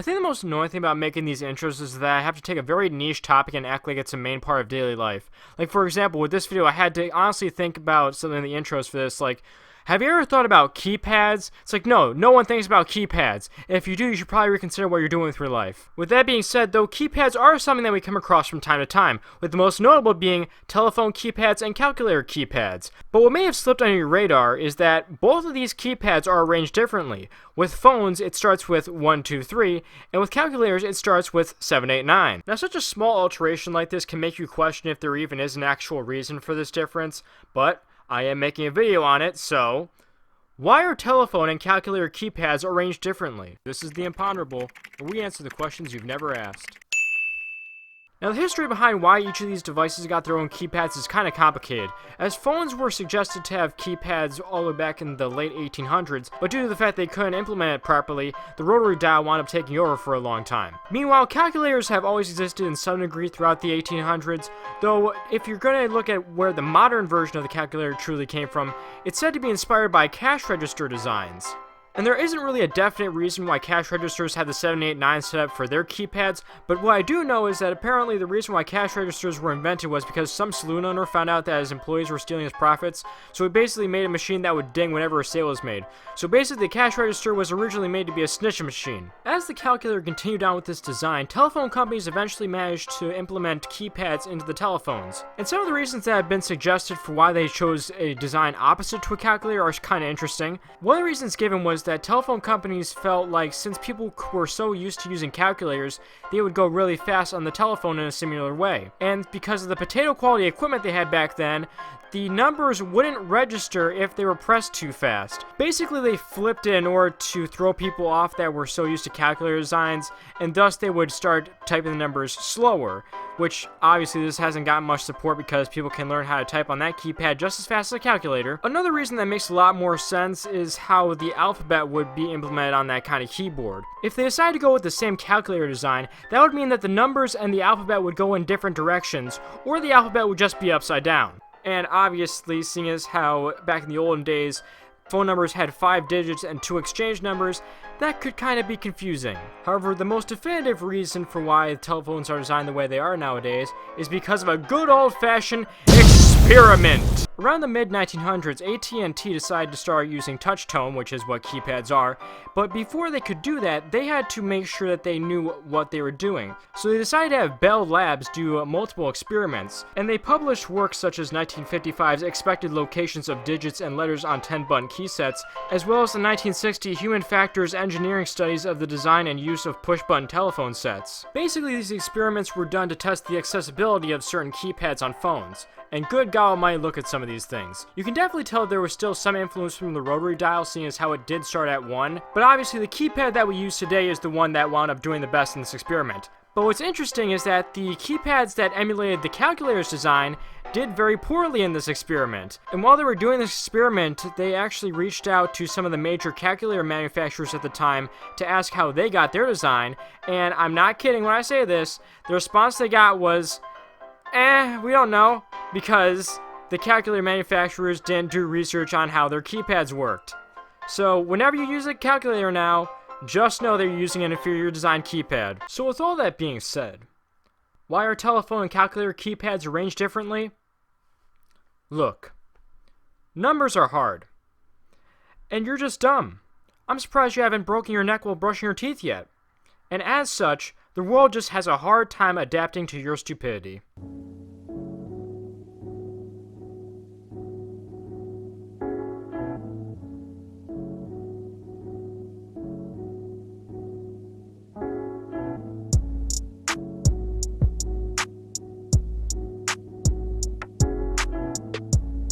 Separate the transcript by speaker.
Speaker 1: I think the most annoying thing about making these intros is that I have to take a very niche topic and act like it's a main part of daily life. Like, for example, with this video, I had to honestly think about something in the intros for this, like, have you ever thought about keypads? It's like, no one thinks about keypads. And if you do, you should probably reconsider what you're doing with your life. With that being said, though, keypads are something that we come across from time to time, with the most notable being telephone keypads and calculator keypads. But what may have slipped on your radar is that both of these keypads are arranged differently. With phones, it starts with 1, 2, 3, and with calculators, it starts with 7, 8, 9. Now, such a small alteration like this can make you question if there even is an actual reason for this difference, but I am making a video on it, so why are telephone and calculator keypads arranged differently? This is The Imponderable, where we answer the questions you've never asked. Now, the history behind why each of these devices got their own keypads is kind of complicated, as phones were suggested to have keypads all the way back in the late 1800s, but due to the fact they couldn't implement it properly, the rotary dial wound up taking over for a long time. Meanwhile, calculators have always existed in some degree throughout the 1800s, though if you're going to look at where the modern version of the calculator truly came from, it's said to be inspired by cash register designs. And there isn't really a definite reason why cash registers had the 789 set up for their keypads, but what I do know is that apparently the reason why cash registers were invented was because some saloon owner found out that his employees were stealing his profits, so he basically made a machine that would ding whenever a sale was made. So basically the cash register was originally made to be a snitch machine. As the calculator continued on with this design, telephone companies eventually managed to implement keypads into the telephones. And some of the reasons that have been suggested for why they chose a design opposite to a calculator are kind of interesting. One of the reasons given was that telephone companies felt like since people were so used to using calculators, they would go really fast on the telephone in a similar way. And because of the potato quality equipment they had back then, the numbers wouldn't register if they were pressed too fast. Basically, they flipped it in order to throw people off that were so used to calculator designs, and thus they would start typing the numbers slower, which obviously this hasn't gotten much support because people can learn how to type on that keypad just as fast as a calculator. Another reason that makes a lot more sense is how the alphabet would be implemented on that kind of keyboard. If they decide to go with the same calculator design, that would mean that the numbers and the alphabet would go in different directions, or the alphabet would just be upside down. And obviously, seeing as how back in the olden days, phone numbers had 5 digits and 2 exchange numbers, that could kind of be confusing. However, the most definitive reason for why telephones are designed the way they are nowadays is because of a good old-fashioned experiment. Around the mid-1900s, AT&T decided to start using touch tone, which is what keypads are, but before they could do that, they had to make sure that they knew what they were doing. So they decided to have Bell Labs do multiple experiments, and they published works such as 1955's Expected Locations of Digits and Letters on 10-button key sets, as well as the 1960 Human Factors Engineering Studies of the Design and Use of Push-Button Telephone Sets. Basically, these experiments were done to test the accessibility of certain keypads on phones. And good God almighty, look at some of these things. You can definitely tell there was still some influence from the rotary dial, seeing as how it did start at 1, but obviously the keypad that we use today is the one that wound up doing the best in this experiment. But what's interesting is that the keypads that emulated the calculator's design did very poorly in this experiment. And while they were doing this experiment, they actually reached out to some of the major calculator manufacturers at the time to ask how they got their design, and I'm not kidding when I say this, the response they got was, we don't know, because the calculator manufacturers didn't do research on how their keypads worked. So whenever you use a calculator now, just know they're using an inferior design keypad. So with all that being said, why are telephone and calculator keypads arranged differently? Look, numbers are hard. And you're just dumb. I'm surprised you haven't broken your neck while brushing your teeth yet. And as such, the world just has a hard time adapting to your stupidity.